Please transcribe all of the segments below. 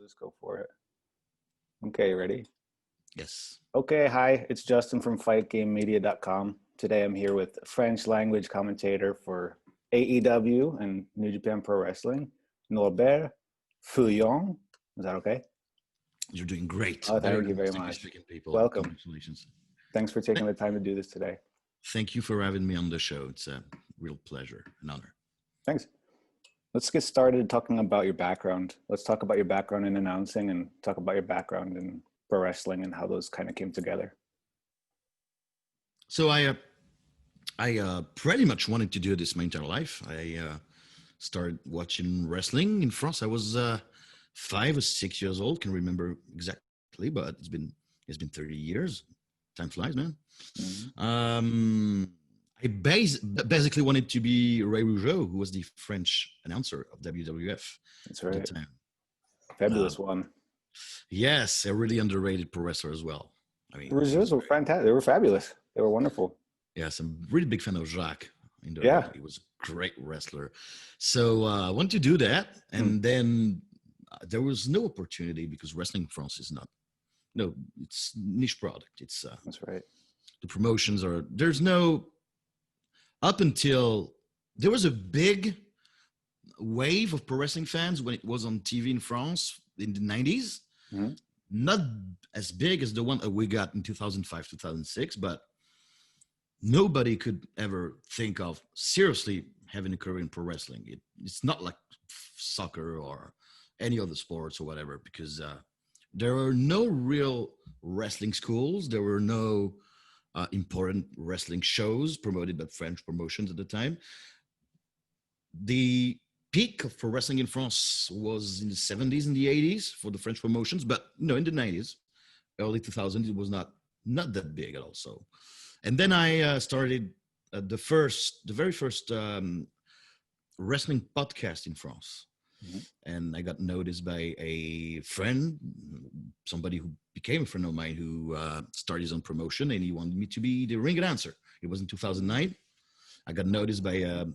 Just go for it. Okay, ready? Yes. Okay, hi, it's Justin from FightGameMedia.com. Today I'm here with French language commentator for AEW and New Japan Pro Wrestling, Norbert Feuillan. Is that okay? You're doing great. Oh, Better thank you than very most much. English-speaking people. Welcome. Congratulations. Thanks for taking the time to do this today. Thank you for having me on the show. It's a real pleasure, an honor. Thanks. Let's get started talking about your background. Let's talk about your background in announcing and talk about your background in pro wrestling and how those kind of came together. So I pretty much wanted to do this my entire life. I started watching wrestling in France. I was 5 or 6 years old. Can't remember exactly, but it's been 30 years. Time flies, man. Mm-hmm. I basically wanted to be Ray Rougeau, who was the French announcer of WWF. That's right. At the time. Fabulous one. Yes, a really underrated pro wrestler as well. I mean, Rougeaus were fantastic. They were fabulous. They were wonderful. Yes, I'm a really big fan of Jacques. Yeah. He was a great wrestler. So I wanted to do that. And then there was no opportunity because wrestling in France is not, it's niche product. It's That's right. The promotions there's no, up until there was a big wave of pro wrestling fans when it was on TV in France in the 90s. Mm-hmm. Not as big as the one that we got in 2005, 2006, but nobody could ever think of seriously having a career in pro wrestling. It's not like soccer or any other sports or whatever, because there were no real wrestling schools. There were no important wrestling shows promoted by French promotions at the time. The peak for wrestling in France was in the 70s and the 80s for the French promotions, but in the 90s, early 2000s, it was not that big at all. So, and then I started the very first wrestling podcast in France. Mm-hmm. And I got noticed by a friend, somebody who became a friend of mine, who started his own promotion, and he wanted me to be the ring announcer. It was in 2009. I got noticed by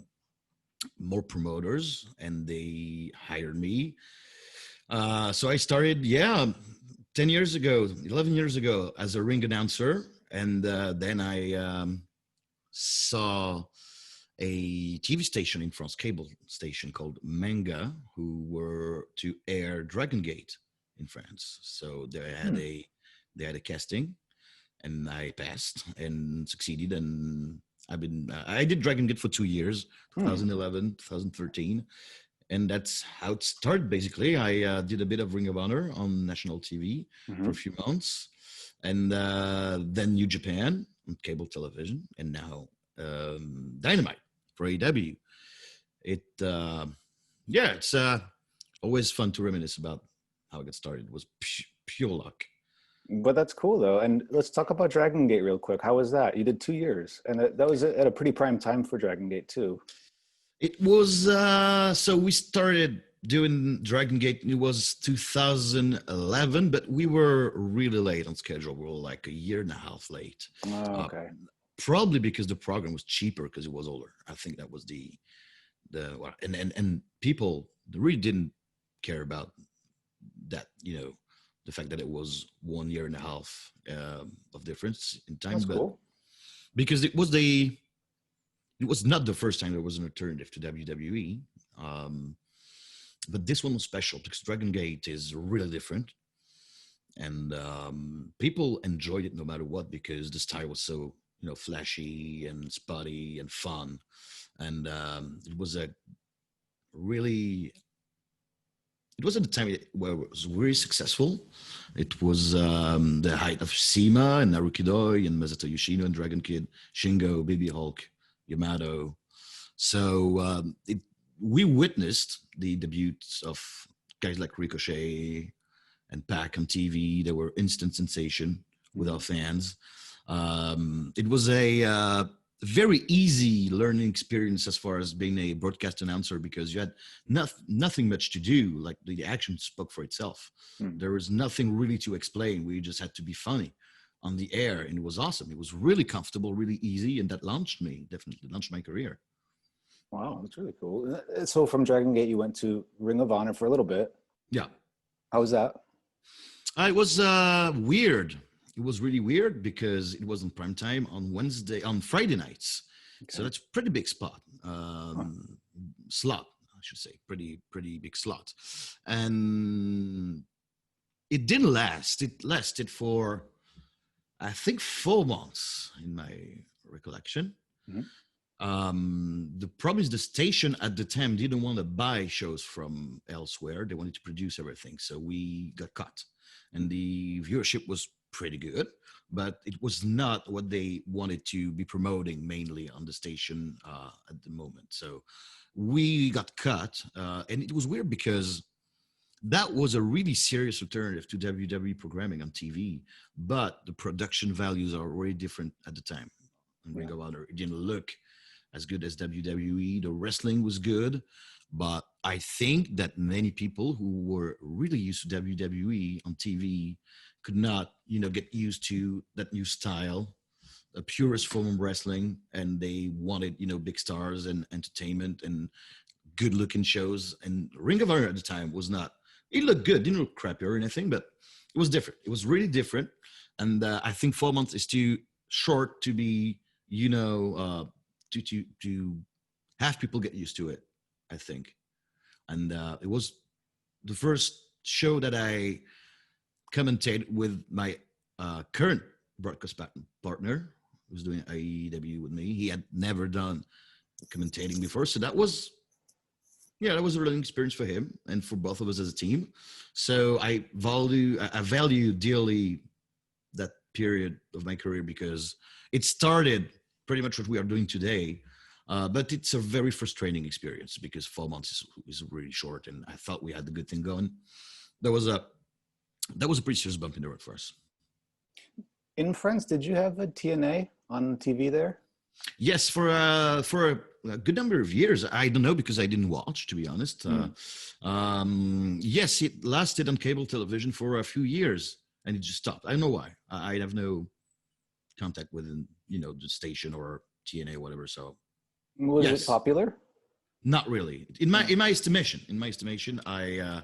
more promoters, and they hired me. So I started, 11 years ago, as a ring announcer. And then I saw a TV station in France, cable station called Manga, who were to air Dragon Gate in France. So they had a casting, and I passed and succeeded. And I did Dragon Gate for 2 years, 2011, 2013. And that's how it started, basically. I did a bit of Ring of Honor on national TV for a few months. And then New Japan on cable television. And now Dynamite for AEW. It's always fun to reminisce about how it got started. It was pure luck. But that's cool, though. And let's talk about Dragon Gate real quick. How was that? You did 2 years, and that was at a pretty prime time for Dragon Gate, too. It was, so we started doing Dragon Gate, it was 2011, but we were really late on schedule. We were like a year and a half late. Oh, okay. Probably because the program was cheaper because it was older. I think that was and people really didn't care about that, the fact that it was 1 year and a half of difference in time. That's cool. Because it was not the first time there was an alternative to WWE. But this one was special because Dragon Gate is really different. And people enjoyed it no matter what, because the style was so, flashy and spotty and fun. And it was at a time where it was very successful. It was the height of CIMA and Narukidoi and Masato Yoshino and Dragon Kid, Shingo, Baby Hulk, Yamato. So we witnessed the debuts of guys like Ricochet and Pac on TV. They were instant sensation with our fans. It was a very easy learning experience as far as being a broadcast announcer, because you had nothing much to do. Like the action spoke for itself. There was nothing really to explain. We just had to be funny on the air, and it was awesome. It was really comfortable, really easy, and that definitely launched my career. Wow, that's really cool. So from Dragon Gate, you went to Ring of Honor for a little bit. Yeah. How was that? It was weird. It was really weird because it was on prime time on Friday nights. So Okay. that's pretty big spot, Huh. slot, I should say, pretty big slot, and it didn't last. It lasted for I think 4 months in my recollection. Mhm. The problem is the station at the time didn't want to buy shows from elsewhere. They wanted to produce everything. So we got cut. And the viewership was pretty good, but it was not what they wanted to be promoting mainly on the station at the moment. So we got cut. And it was weird because that was a really serious alternative to WWE programming on TV, but the production values are way different at the time. And Ring Yeah. of Honor, it didn't look as good as WWE. The wrestling was good, but I think that many people who were really used to WWE on TV could not, get used to that new style, a purest form of wrestling, and they wanted, big stars and entertainment and good-looking shows. And Ring of Honor at the time was not. It looked good, didn't look crappy or anything, but it was different. It was really different, and I think 4 months is too short to be, to have people get used to it. I think, and it was the first show that I commentated with my current broadcast partner, who's doing AEW with me. He had never done commentating before, so that was that was a learning experience for him and for both of us as a team. So I value dearly that period of my career because it started pretty much what we are doing today. But it's a very frustrating experience because 4 months is really short, and I thought we had the good thing going. That was a pretty serious bump in the road for us. In France, did you have a TNA on TV there? Yes, for a good number of years. I don't know because I didn't watch, to be honest. Yes, it lasted on cable television for a few years, and it just stopped. I don't know why. I have no contact with the station or TNA or whatever. So Was it yes, popular? not really. In my estimation, I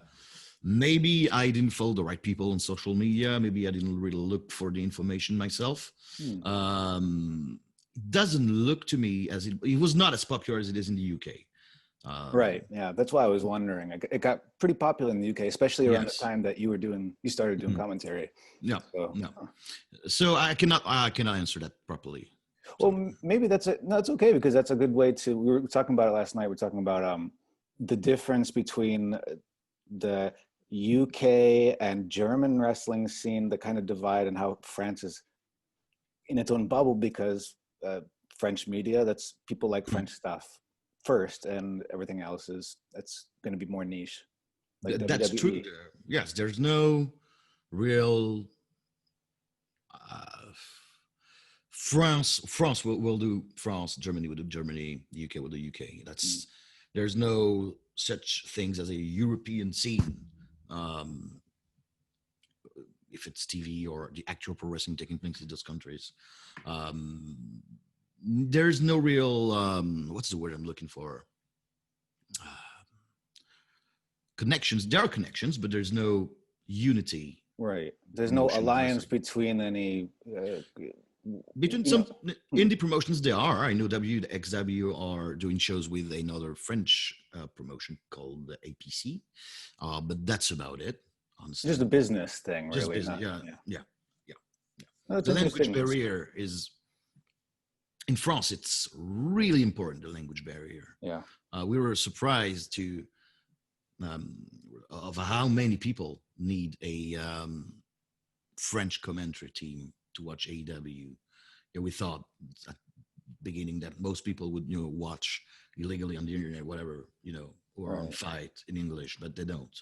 maybe I didn't follow the right people on social media. Maybe I didn't really look for the information myself. Doesn't look to me as it was not as popular as it is in the UK. Right. Yeah, that's why I was wondering. It got pretty popular in the UK, especially around the time that you started doing commentary. Yeah. So I cannot answer that properly. Well, maybe that's it. No, it's okay because that's a good way to. We were talking about it last night. We're talking about the difference between the UK and German wrestling scene, the kind of divide, and how France is in its own bubble because French media, that's people like French stuff first, and everything else that's going to be more niche. Like that's WWE. true. Yes, there's no real France will do France, Germany will do Germany, UK will do UK. There's no such things as a European scene. If it's TV or the actual pro wrestling taking place in those countries, there's no real what's the word I'm looking for? Connections. There are connections, but there's no unity. Right. There's no alliance between any. Between some indie promotions, there are. I know XW are doing shows with another French promotion called the APC, but that's about it. Honestly, just a business thing, really. Just business, yeah. No, The language barrier is in France. It's really important. The language barrier. Yeah. We were surprised of how many people need a French commentary team to watch AEW. Yeah, we thought at the beginning that most people would watch illegally on the internet, whatever, or on Fight in English, but they don't.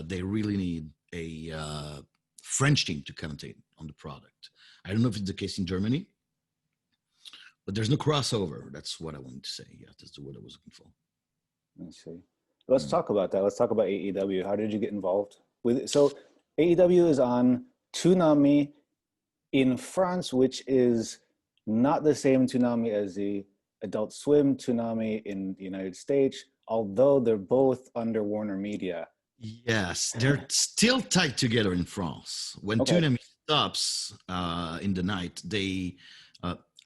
They really need a French team to commentate on the product. I don't know if it's the case in Germany, but there's no crossover. That's what I wanted to say. Yeah, that's the word I was looking for. Let's see. Let's talk about that. Let's talk about AEW. How did you get involved with it? So AEW is on Toonami in France, which is not the same Toonami as the Adult Swim Toonami in the United States, although they're both under Warner Media Yes, they're still tied together in France. When Okay. Toonami stops in the night, they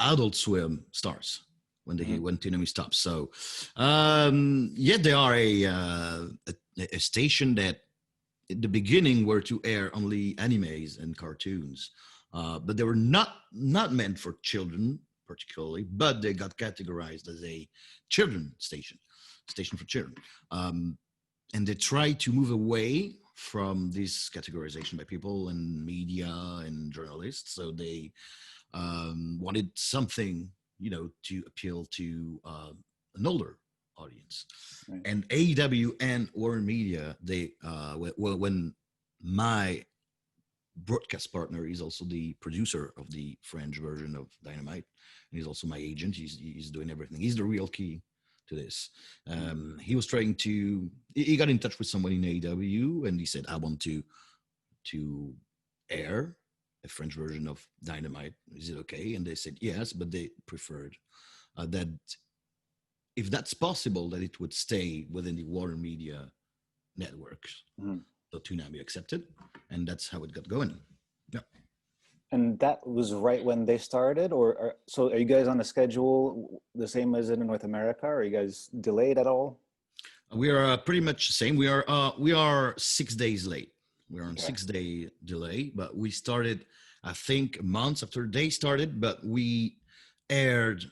Adult Swim starts when Toonami stops. So yeah, they are a station that at the beginning were to air only animes and cartoons, but they were not meant for children particularly, but they got categorized as a children station for children. And they try to move away from this categorization by people and media and journalists. So they wanted something, to appeal to an older audience. Right. And AEW and Warner Media, they when my broadcast partner is also the producer of the French version of Dynamite, and he's also my agent. He's doing everything. He's the real key to this. He was trying to. He got in touch with someone in AEW, and he said, "I want to air a French version of Dynamite. Is it okay?" And they said yes, but they preferred that if that's possible, that it would stay within the Warner Media networks. So Toonami accepted, and that's how it got going. Yeah. And that was right when they started, so are you guys on a schedule the same as in North America? Or are you guys delayed at all? We are pretty much the same. We are 6 days late. We're on 6-day delay, but we started, I think, months after they started. But we aired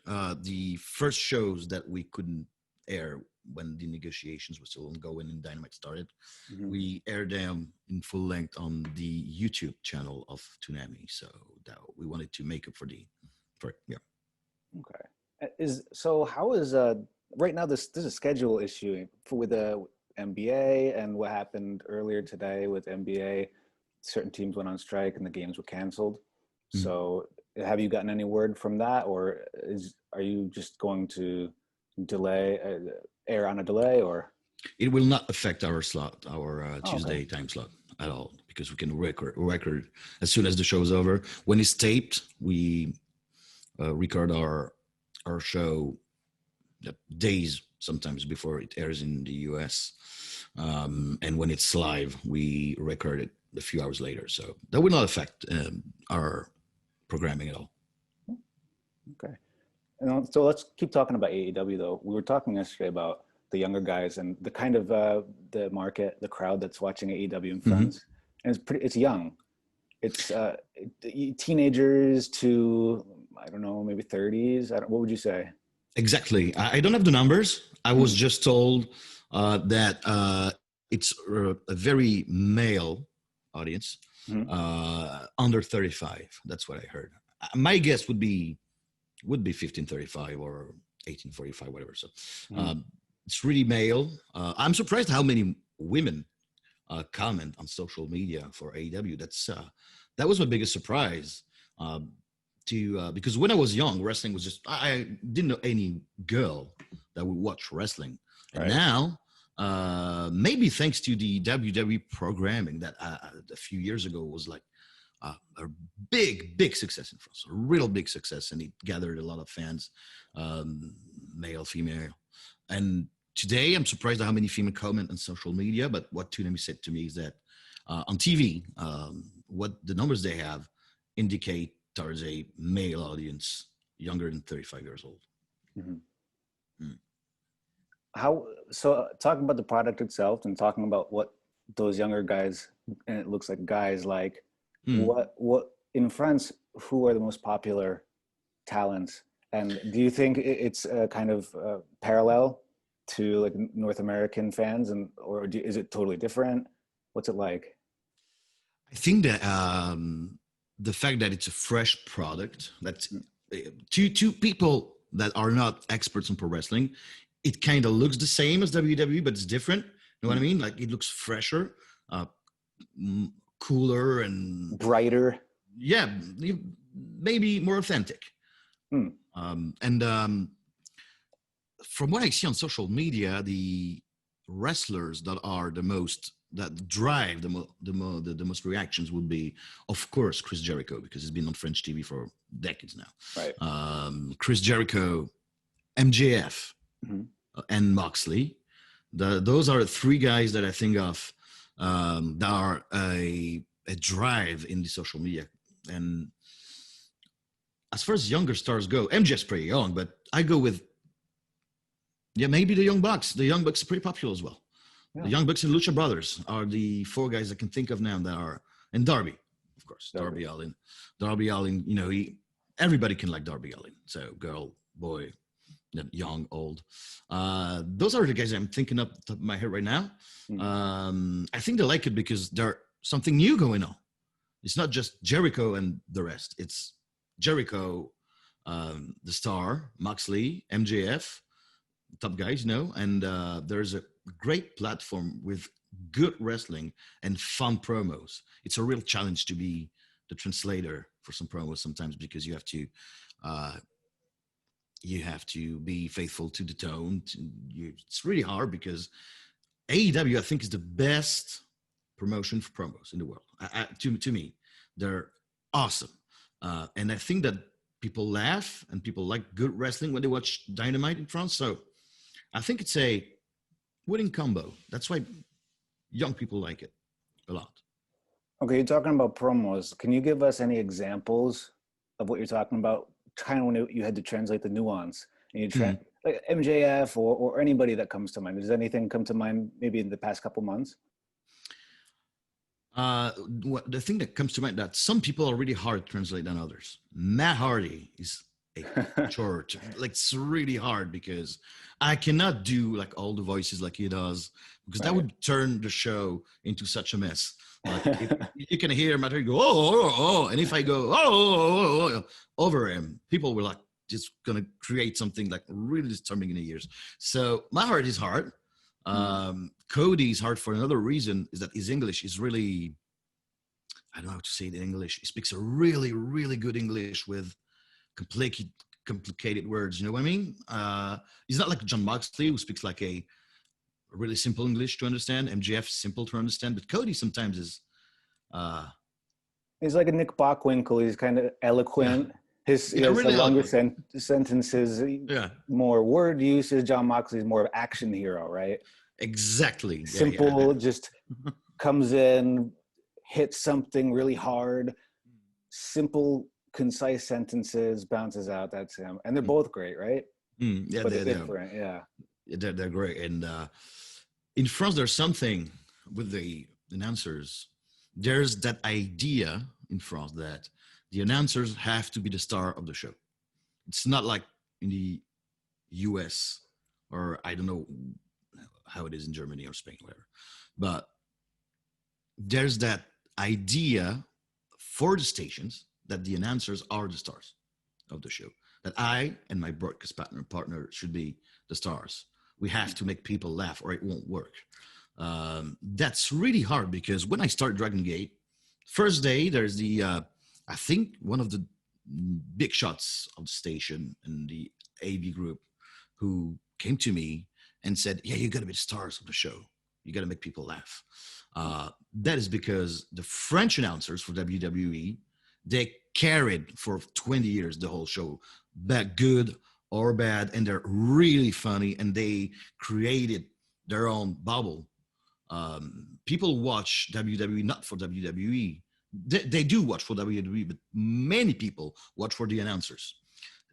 the first shows that we couldn't air when the negotiations were still ongoing and Dynamite started. We aired them in full length on the YouTube channel of Toonami. So that we wanted to make up for it. Yeah. Okay. So how is right now there's a schedule issue with the NBA and what happened earlier today with NBA. Certain teams went on strike and the games were canceled. So have you gotten any word from that, or are you just going to air on a delay, or? It will not affect our slot, our Tuesday time slot at all, because we can record as soon as the show is over. When it's taped, we record our show days sometimes before it airs in the US. And when it's live, we record it a few hours later. So that will not affect our programming at all. Okay. And so let's keep talking about AEW though. We were talking yesterday about the younger guys and the kind of the market, the crowd that's watching AEW in France. And it's young. It's teenagers to, I don't know, maybe 30s. What would you say? Exactly. I don't have the numbers. I was just told that it's a very male audience, under 35. That's what I heard. My guess would be 1535 or 1845, whatever. So it's really male. I'm surprised how many women comment on social media for AEW. That was my biggest surprise. Because when I was young, wrestling was just, I didn't know any girl that would watch wrestling. And now, maybe thanks to the WWE programming that a few years ago was like a big success in France, a real big success. And it gathered a lot of fans, male, female. And today I'm surprised at how many female comment on social media. But what Toonami said to me is that on TV, what the numbers they have indicate towards a male audience younger than 35 years old. So talking about the product itself and talking about what those younger guys, and it looks like guys like, what in France, who are the most popular talents? And do you think it's kind of parallel to like North American fans, or is it totally different? What's it like? I think that the fact that it's a fresh product, that to people that are not experts in pro wrestling, it kind of looks the same as WWE, but it's different. You know what I mean? Like it looks fresher, cooler, and brighter. Yeah, maybe more authentic. From what I see on social media, the wrestlers that drive the most reactions would be, of course, Chris Jericho, because he's been on French TV for decades now. Right. Chris Jericho, MJF, and Moxley. Those are three guys that I think of There are a drive in the social media. And as far as younger stars go, MJ's pretty young, but I go with, maybe the Young Bucks. The Young Bucks are pretty popular as well. Yeah. The Young Bucks and Lucha Brothers are the four guys I can think of now that are, and Darby, of course, Darby Allin. Darby Allin, everybody can like Darby Allin. So girl, boy, young, old. Those are the guys I'm thinking up the top of my head right now. I think they like it because there's something new going on. It's not just Jericho and the rest. It's Jericho, the Star, Moxley, MJF, top guys, and there's a great platform with good wrestling and fun promos. It's a real challenge to be the translator for some promos sometimes because you have to be faithful to the tone. It's really hard because AEW, I think, is the best promotion for promos in the world. To me, they're awesome. And I think that people laugh and people like good wrestling when they watch Dynamite in France. So I think it's a winning combo. That's why young people like it a lot. Okay, you're talking about promos. Can you give us any examples of what you're talking about? Kind of when you had to translate the nuance, and you like MJF or anybody that comes to mind. Does anything come to mind maybe in the past couple months? The thing that comes to mind that some people are really hard to translate than others. Matt Hardy is a chore. Like it's really hard because I cannot do like all the voices like he does because that would turn the show into such a mess. Like if you can hear Matt Hardy go oh, and if I go oh over him, people were like just gonna create something like really disturbing in the ears. So Matt Hardy is hard. Cody's hard for another reason is that his English is really, I don't know how to say it in English. He speaks a really, really good English with complicated words. You know what I mean? He's not like John Moxley who speaks like a really simple English to understand. MJF is simple to understand, but Cody sometimes is. He's like a Nick Bockwinkel. He's kind of eloquent. Yeah. He has really longer sentences, more word usage. John Moxley's more of action hero, right? Exactly. Simple, just comes in, hits something really hard, simple, concise sentences, bounces out. That's him. And they're both great, right? Yeah, but they're different. They're great. And in France, there's something with the announcers. There's that idea in France that the announcers have to be the star of the show. It's not like in the US or I don't know how it is in Germany or Spain, whatever. But there's that idea for the stations that the announcers are the stars of the show. That I and my broadcast partner should be the stars. We have to make people laugh or it won't work. That's really hard because when I start Dragon Gate, first day, there's the, I think one of the big shots of the station and the AV group who came to me and said, yeah, you got to be the stars of the show. You got to make people laugh. That is because the French announcers for WWE, they carried for 20 years the whole show, bad, good or bad, and they're really funny, and they created their own bubble. People watch WWE not for WWE. They do watch for WWE, but many people watch for the announcers.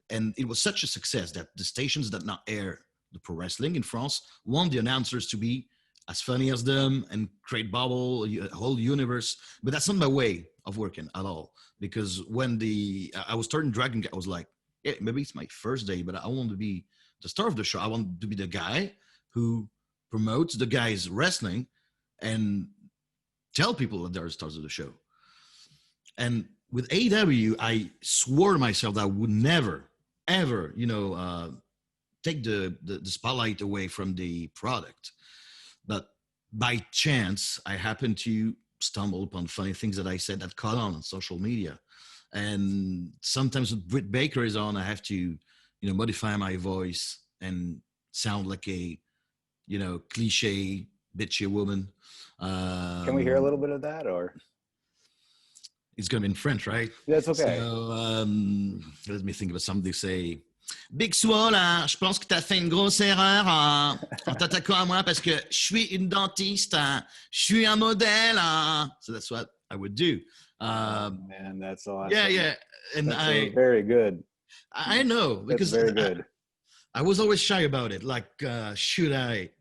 And it was such a success that the stations that now air the pro wrestling in France want the announcers to be as funny as them and create bubble, a whole universe. But that's not my way of working at all. Because when I was starting Dragon Gate, I was like, yeah, maybe it's my first day, but I want to be the star of the show. I want to be the guy who promotes the guys wrestling and tell people that they're stars of the show. And with AEW, I swore to myself that I would never, ever, take the spotlight away from the product. But by chance, I happened to stumble upon funny things that I said that caught on social media. And sometimes when Britt Baker is on, I have to, modify my voice and sound like a, cliche, bitchy woman. Can we hear a little bit of that, or? It's going to be in French, right? Yeah, it's okay. So let me think of something to say. Big Swole, là, je pense que tu as fait une grosse erreur en t'attaquant à moi parce que je suis une dentiste, je suis un modèle. So that's what I would do. Man, that's awesome. Yeah. And that's very good. I know because that's very good. I was always shy about it. Like, should I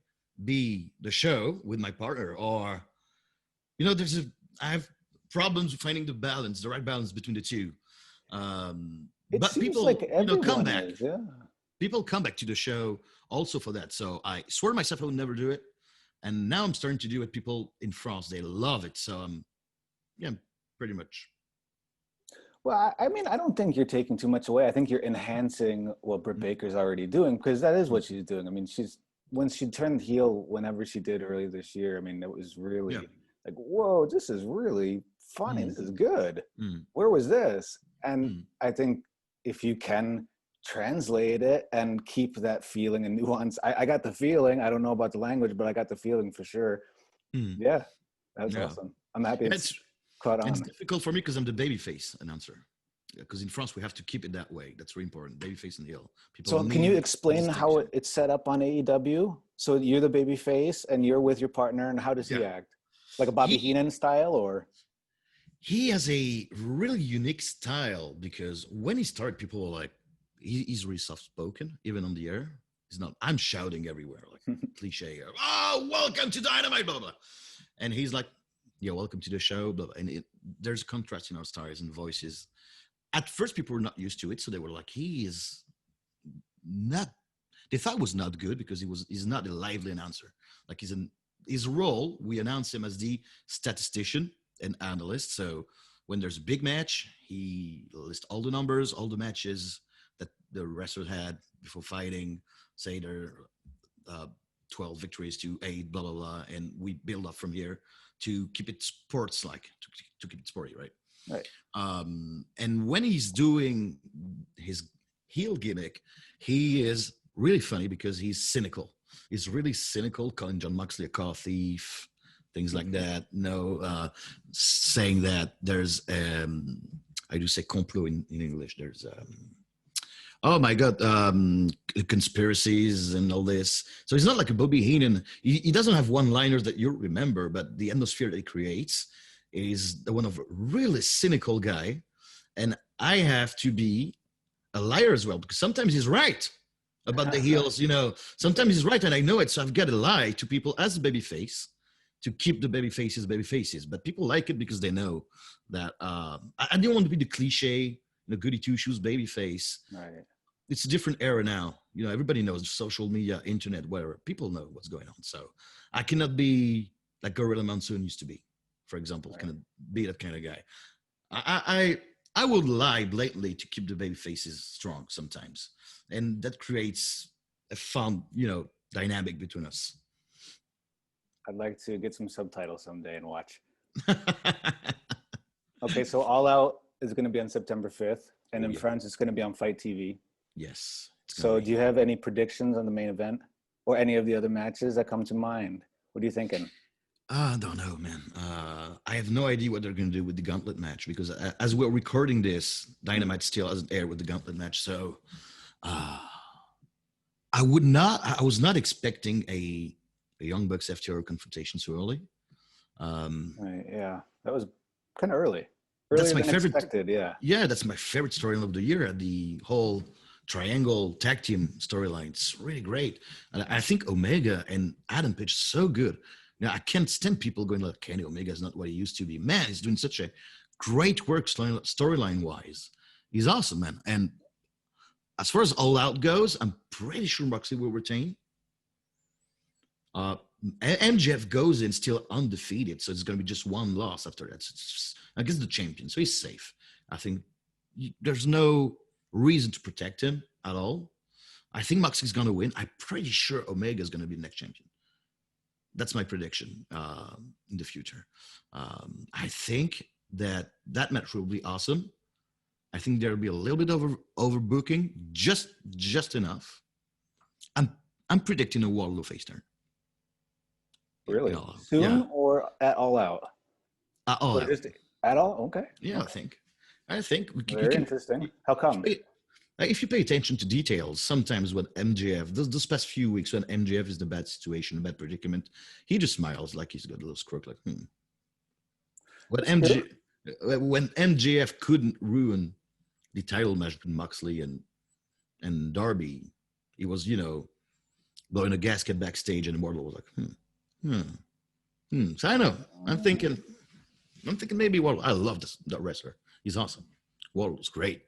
be the show with my partner, or I have problems finding the right balance between the two. It but seems people, like everyone come back. is, yeah. People come back to the show also for that. So I swore to myself I would never do it, and now I'm starting to do it. People in France, they love it. So pretty much. Well, I mean, I don't think you're taking too much away. I think you're enhancing what Britt Baker's already doing, because that is what she's doing. I mean, when she turned heel, whenever she did earlier this year, I mean, it was really like, whoa, this is really funny. This is good. Where was this? And I think if you can translate it and keep that feeling and nuance, I got the feeling. I don't know about the language, but I got the feeling for sure. Yeah, that's awesome. I'm happy it's caught on. It's difficult for me because I'm the babyface announcer. Because in France, we have to keep it that way. That's really important. Babyface and heel. So can you explain how it's set up on AEW? So you're the babyface and you're with your partner, and how does he act? Like a Bobby Heenan style, or? He has a really unique style because when he started, people were like, he's really soft-spoken, even on the air. He's not, I'm shouting everywhere, like cliche. Oh, welcome to Dynamite, blah, blah, blah. And he's like, yeah, welcome to the show, blah, blah. And there's a contrast in our styles and voices. At first, people were not used to it. So they were like, he is not, they thought was not good because he's not a lively announcer. Like his role, we announce him as the statistician and analyst. So when there's a big match, he lists all the numbers, all the matches that the wrestlers had before fighting, say they're 12 victories to 8, blah, blah, blah. And we build up from here to keep it sports-like, to keep it sporty, right? Right. And when he's doing his heel gimmick, he is really funny because he's cynical. He's really cynical, calling John Moxley a car thief, things like that. Saying that there's, I do say complot in English. There's, oh my God, conspiracies and all this. So he's not like a Bobby Heenan. He doesn't have one-liners that you remember, but the atmosphere that he creates is the one of a really cynical guy. And I have to be a liar as well, because sometimes he's right about the heels, sometimes he's right and I know it. So I've got to lie to people as a babyface to keep the babyfaces. But people like it because they know that I didn't want to be the cliche, goody two-shoes babyface. Right. It's a different era now. Everybody knows social media, internet, whatever. People know what's going on. So I cannot be like Gorilla Monsoon used to be, for example, kind of be that kind of guy. I would lie blatantly to keep the baby faces strong sometimes. And that creates a fun, dynamic between us. I'd like to get some subtitles someday and watch. Okay, so All Out is going to be on September 5th. And in France, it's going to be on Fight TV. Yes. So do you have any predictions on the main event or any of the other matches that come to mind? What are you thinking? I don't know, man. I have no idea what they're going to do with the gauntlet match because as we're recording this, Dynamite still hasn't aired with the gauntlet match. So I was not expecting a Young Bucks FTR confrontation so early. Right, yeah, that was kind of early. That's my favorite. Yeah, that's my favorite storyline of the year. The whole triangle tag team storyline. It's really great. And I think Omega and Adam Page so good. Now, I can't stand people going like, Kenny Omega is not what he used to be. Man, he's doing such a great work storyline-wise. He's awesome, man. And as far as All Out goes, I'm pretty sure Moxley will retain. MJF goes in still undefeated, so it's going to be just one loss after that. So it's against the champion, so he's safe. I think there's no reason to protect him at all. I think Moxley's going to win. I'm pretty sure Omega is going to be the next champion. That's my prediction in the future. I think that match will be awesome. I think there will be a little bit overbooking, just enough. I'm predicting a Wardlow face turn. Really? Soon or at All Out? All Out. At all? Okay. Yeah, I think. Very interesting. How come? if you pay attention to details, sometimes when MJF, this past few weeks, when MJF is in a bad situation, a bad predicament, he just smiles like he's got a little smirk, like, When when MJF couldn't ruin the title match between Moxley and Darby, he was, blowing a gasket backstage, and Immortal was like, So I know. I'm thinking maybe Wardlow. I love that wrestler. He's awesome. Wardlow's great.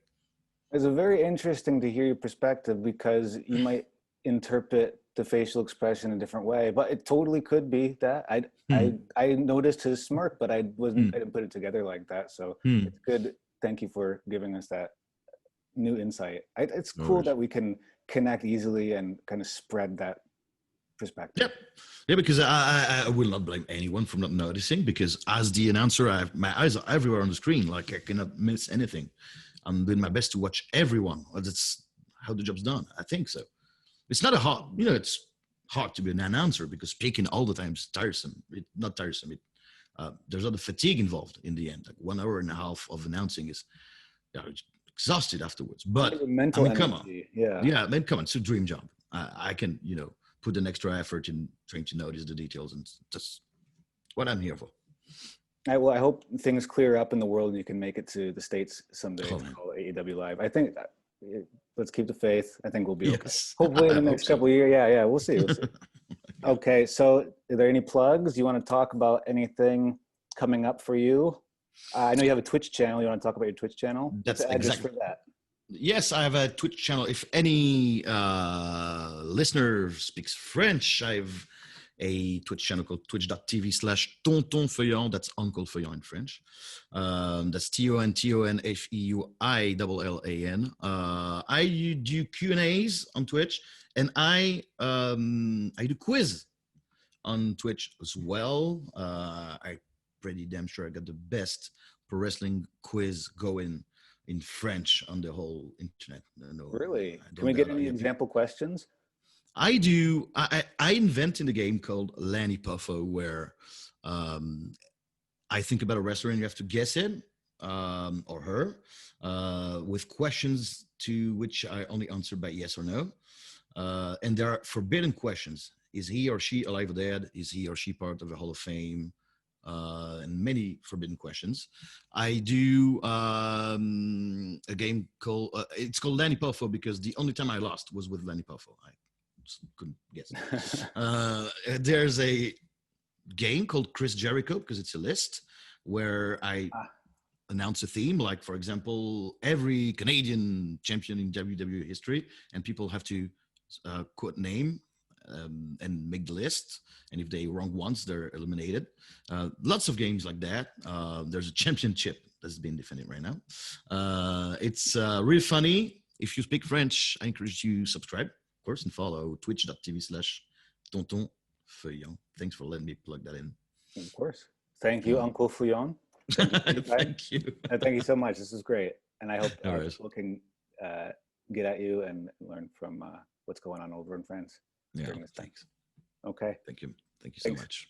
It's very interesting to hear your perspective, because you might interpret the facial expression a different way, but it totally could be that. I noticed his smirk, but I didn't put it together like that. So it's good. Thank you for giving us that new insight. It's cool that we can connect easily and kind of spread that perspective. Yep. Yeah, because I will not blame anyone for not noticing, because as the announcer, my eyes are everywhere on the screen. Like, I cannot miss anything. I'm doing my best to watch everyone. That's how the job's done. I think so. It's not it's hard to be an announcer, because speaking all the time is tiresome. Not tiresome. There's a lot of fatigue involved in the end. Like 1 hour and a half of announcing is exhausted afterwards. But mental energy. Come on. Yeah, man, come on. It's a dream job. I can, put an extra effort in trying to notice the details, and that's what I'm here for. I hope things clear up in the world and you can make it to the States someday. Call AEW Live. I think let's keep the faith. I think we'll be okay. Hopefully in the next couple of years. Yeah, we'll see. Okay, so are there any plugs? You want to talk about anything coming up for you? I know you have a Twitch channel. You want to talk about your Twitch channel? That's exactly for that. Yes, I have a Twitch channel. If any listener speaks French, I have a Twitch channel called twitch.tv/Tonton Feuillan. That's Uncle Feuillan in French. That's TONTONFEUILLAN. I do Q&As on Twitch, and I do quiz on Twitch as well. I'm pretty damn sure I got the best pro wrestling quiz going in French on the whole internet. No, really? Can we get any example questions? I do. I invented a game called Lanny Puffo, where I think about a wrestler and you have to guess it or her with questions to which I only answer by yes or no. And there are forbidden questions. Is he or she alive or dead? Is he or she part of the Hall of Fame? And many forbidden questions. I do a game called it's called Lanny Puffo, because the only time I lost was with Lanny Puffo. I just couldn't guess it. There's a game called Chris Jericho, because it's a list where I announce a theme, like, for example, every Canadian champion in WWE history, and people have to quote name and make the list, and if they wrong once, they're eliminated. Lots of games like that. There's a championship that's being defended right now. It's really funny. If you speak French, I encourage you to subscribe, of course, and follow twitch.tv/Tonton Feuillan. Thanks for letting me plug that in. Of course. Thank you, Uncle Feuillan. Thank you. Thank you so much. This is great, and I hope people can get at you and learn from what's going on over in France. Yeah, thanks. Okay. Thank you so much.